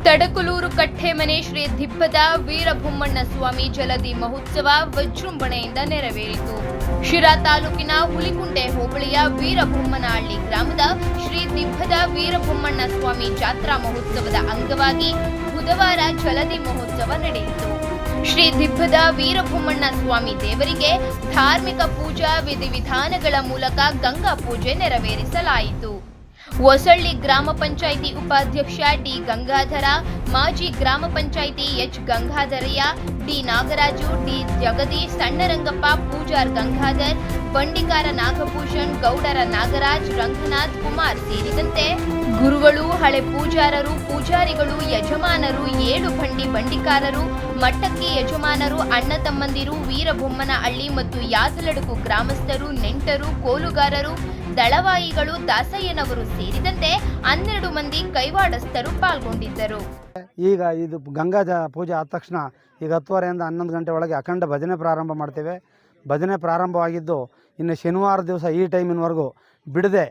ತಡಕಲೂರು ಕಟ್ಟೆಮನೆ ಶ್ರೀ ದಿಬ್ಬದ ವೀರಭೂಮಣ್ಣ ಸ್ವಾಮಿ ಜಲದಿ ಮಹೋತ್ಸವ ವಿಜೃಂಭಣೆಯಿಂದ ನೆರವೇರಿತು. ಶಿರಾ ತಾಲೂಕಿನ ಹುಲಿಕುಂಟೆ ಹೋಬಳಿಯ ವೀರಭೂಮನಹಳ್ಳಿ ಗ್ರಾಮದ ಶ್ರೀ ದಿಬ್ಬದ ವೀರಭೂಮಣ್ಣ ಸ್ವಾಮಿ ಜಾತ್ರಾ ಮಹೋತ್ಸವದ ಅಂಗವಾಗಿ ಬುಧವಾರ ಜಲದಿ ಮಹೋತ್ಸವ ನಡೆಯಿತು. ಶ್ರೀ ದಿಬ್ಬದ ವೀರಭೂಮಣ್ಣ ಸ್ವಾಮಿ ದೇವರಿಗೆ ಧಾರ್ಮಿಕ ಪೂಜಾ ವಿಧಿವಿಧಾನಗಳ ಮೂಲಕ ಗಂಗಾ ಪೂಜೆ ನೆರವೇರಿಸಲಾಯಿತು. ಹೊಸಳ್ಳಿ ಗ್ರಾಮ ಪಂಚಾಯಿತಿ ಉಪಾಧ್ಯಕ್ಷ ಡಿ ಗಂಗಾಧರ, ಮಾಜಿ ಗ್ರಾಮ panchayat H Gangadharaiah, D Nagaraju, D Jagadish, Sannarangappa, Pujar Gangadhar, Bandikara Nagabhushan, Gowdara Nagaraj, Ranganath Kumar ಸೇರಿದಂತೆ ಗುರುಗಳು, ಹಳೆ ಪೂಜಾರರು, ಪೂಜಾರಿಗಳು, ಯಜಮಾನರು, 7 ಬಂಡಿ ಬಂಡಿಕಾರರು, ಮಟ್ಟಕ್ಕಿ ಯಜಮಾನರು, ಅಣ್ಣ ತಮ್ಮಂದಿರು, ವೀರಭೂಮನಹಳ್ಳಿ ಮತ್ತು ಯಾದಲಡಗು ಗ್ರಾಮಸ್ಥರು, ನೆಂಟರು, ಕೋಲುಗಾರರು, ದಳವಾಯಿಗಳು, ದಾಸಯ್ಯನವರು ಸೇರಿದಂತೆ 12 ಮಂದಿ ಕೈವಾಡಸ್ಥರು ಪಾಲ್ಗೊಂಡಿದ್ದರು. ಈಗ ಇದು ಗಂಗಾ ಪೂಜೆ ಆದ ತಕ್ಷಣ ಈಗ 10:30ಯಿಂದ 11 ಗಂಟೆ ಒಳಗೆ ಅಖಂಡ ಭಜನೆ ಪ್ರಾರಂಭ ಮಾಡ್ತೇವೆ. ಭಜನೆ ಪ್ರಾರಂಭವಾಗಿದ್ದು ಇನ್ನು ಶನಿವಾರ ದಿವಸ ಈ ಟೈಮಿನವರೆಗೂ ಬಿಡದೆ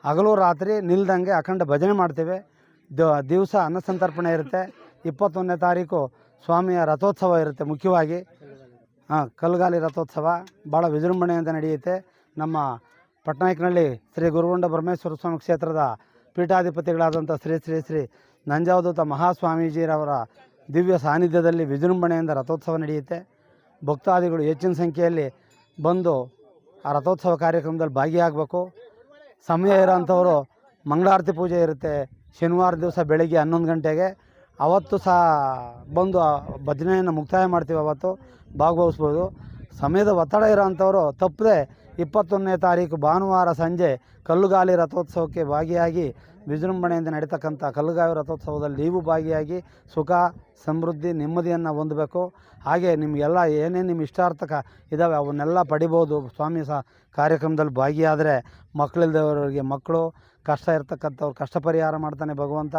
ಹಗಲು ರಾತ್ರಿ ನಿಲ್ದಂಗೆ ಅಖಂಡ ಭಜನೆ ಮಾಡ್ತೇವೆ. ದಿವಸ ಅನ್ನಸಂತರ್ಪಣೆ ಇರುತ್ತೆ. 21ನೇ ತಾರೀಕು ಸ್ವಾಮಿಯ ರಥೋತ್ಸವ ಇರುತ್ತೆ. ಮುಖ್ಯವಾಗಿ ಕಲ್ಗಾಲಿ ರಥೋತ್ಸವ ಭಾಳ ವಿಜೃಂಭಣೆಯಿಂದ ನಡೆಯುತ್ತೆ. ನಮ್ಮ ಪಟ್ನಾಯಕನಹಳ್ಳಿ ಶ್ರೀ ಗುರುಗೊಂಡ ಬ್ರಹ್ಮೇಶ್ವರ ಸ್ವಾಮಿ ಕ್ಷೇತ್ರದ ಪೀಠಾಧಿಪತಿಗಳಾದಂಥ ಶ್ರೀ ಶ್ರೀ ಶ್ರೀ ನಂಜಾವಧೂತ ಮಹಾಸ್ವಾಮೀಜಿರವರ ದಿವ್ಯ ಸಾನ್ನಿಧ್ಯದಲ್ಲಿ ವಿಜೃಂಭಣೆಯಿಂದ ರಥೋತ್ಸವ ನಡೆಯುತ್ತೆ. ಭಕ್ತಾದಿಗಳು ಹೆಚ್ಚಿನ ಸಂಖ್ಯೆಯಲ್ಲಿ ಬಂದು ಆ ರಥೋತ್ಸವ ಕಾರ್ಯಕ್ರಮದಲ್ಲಿ ಭಾಗಿಯಾಗಬೇಕು. ಸಮಯ ಇರೋಂಥವರು ಮಂಗಳಾರತಿ ಪೂಜೆ ಇರುತ್ತೆ ಶನಿವಾರ ದಿವಸ ಬೆಳಗ್ಗೆ 11 ಗಂಟೆಗೆ. ಅವತ್ತು ಸಹ ಬಂದು ಭಜನೆಯನ್ನು ಮುಕ್ತಾಯ ಮಾಡ್ತೀವಿ. ಅವತ್ತು ಭಾಗವಹಿಸ್ಬೋದು. ಸಮಯದ ಒತ್ತಡ ಇರೋಂಥವರು ತಪ್ಪದೆ 21ನೇ ತಾರೀಕು ಭಾನುವಾರ ಸಂಜೆ ಕಲ್ಲುಗಾಲಿ ರಥೋತ್ಸವಕ್ಕೆ ಭಾಗಿಯಾಗಿ ವಿಜೃಂಭಣೆಯಿಂದ ನಡೀತಕ್ಕಂಥ ಕಲ್ಲುಗಾಲಿ ರಥೋತ್ಸವದಲ್ಲಿ ನೀವು ಭಾಗಿಯಾಗಿ ಸುಖ ಸಮೃದ್ಧಿ ನೆಮ್ಮದಿಯನ್ನು ಹೊಂದಬೇಕು. ಹಾಗೆ ನಿಮಗೆಲ್ಲ ಏನೇನು ನಿಮ್ಮ ಇಷ್ಟಾರ್ಥಕ ಇದ್ದಾವೆ ಅವನ್ನೆಲ್ಲ ಪಡಿಬೋದು. ಸ್ವಾಮಿ ಕಾರ್ಯಕ್ರಮದಲ್ಲಿ ಭಾಗಿಯಾದರೆ ಮಕ್ಕಳಿಲ್ಲದವರಿಗೆ ಮಕ್ಕಳು, ಕಷ್ಟ ಇರ್ತಕ್ಕಂಥವ್ರು ಕಷ್ಟ ಪರಿಹಾರ ಮಾಡ್ತಾನೆ ಭಗವಂತ.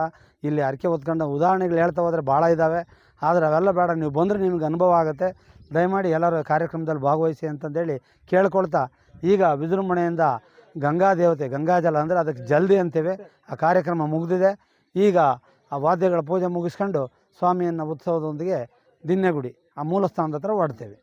ಇಲ್ಲಿ ಅರಿಕೆ ಹೊತ್ಕೊಂಡ ಉದಾಹರಣೆಗಳು ಹೇಳ್ತಾ ಹೋದರೆ ಭಾಳ ಇದ್ದಾವೆ. ಆದರೆ ಅವೆಲ್ಲ ಬೇಡ, ನೀವು ಬಂದರೆ ನಿಮ್ಗೆ ಅನುಭವ ಆಗುತ್ತೆ. ದಯಮಾಡಿ ಎಲ್ಲರೂ ಕಾರ್ಯಕ್ರಮದಲ್ಲಿ ಭಾಗವಹಿಸಿ ಅಂತಂದೇಳಿ ಕೇಳ್ಕೊಳ್ತಾ, ಈಗ ವಿಜೃಂಭಣೆಯಿಂದ ಗಂಗಾ ದೇವತೆ, ಗಂಗಾಜಲ ಅಂದರೆ ಅದಕ್ಕೆ ಜಲ್ದಿ ಅಂತೇವೆ, ಆ ಕಾರ್ಯಕ್ರಮ ಮುಗಿದಿದೆ. ಈಗ ಆ ವಾದ್ಯಗಳ ಪೂಜೆ ಮುಗಿಸ್ಕೊಂಡು ಸ್ವಾಮಿಯನ್ನು ಉತ್ಸವದೊಂದಿಗೆ ದಿನ್ನೆಗುಡಿ ಆ ಮೂಲ ಸ್ಥಾನದ ಹತ್ರ ಹೊರಡ್ತೇವೆ.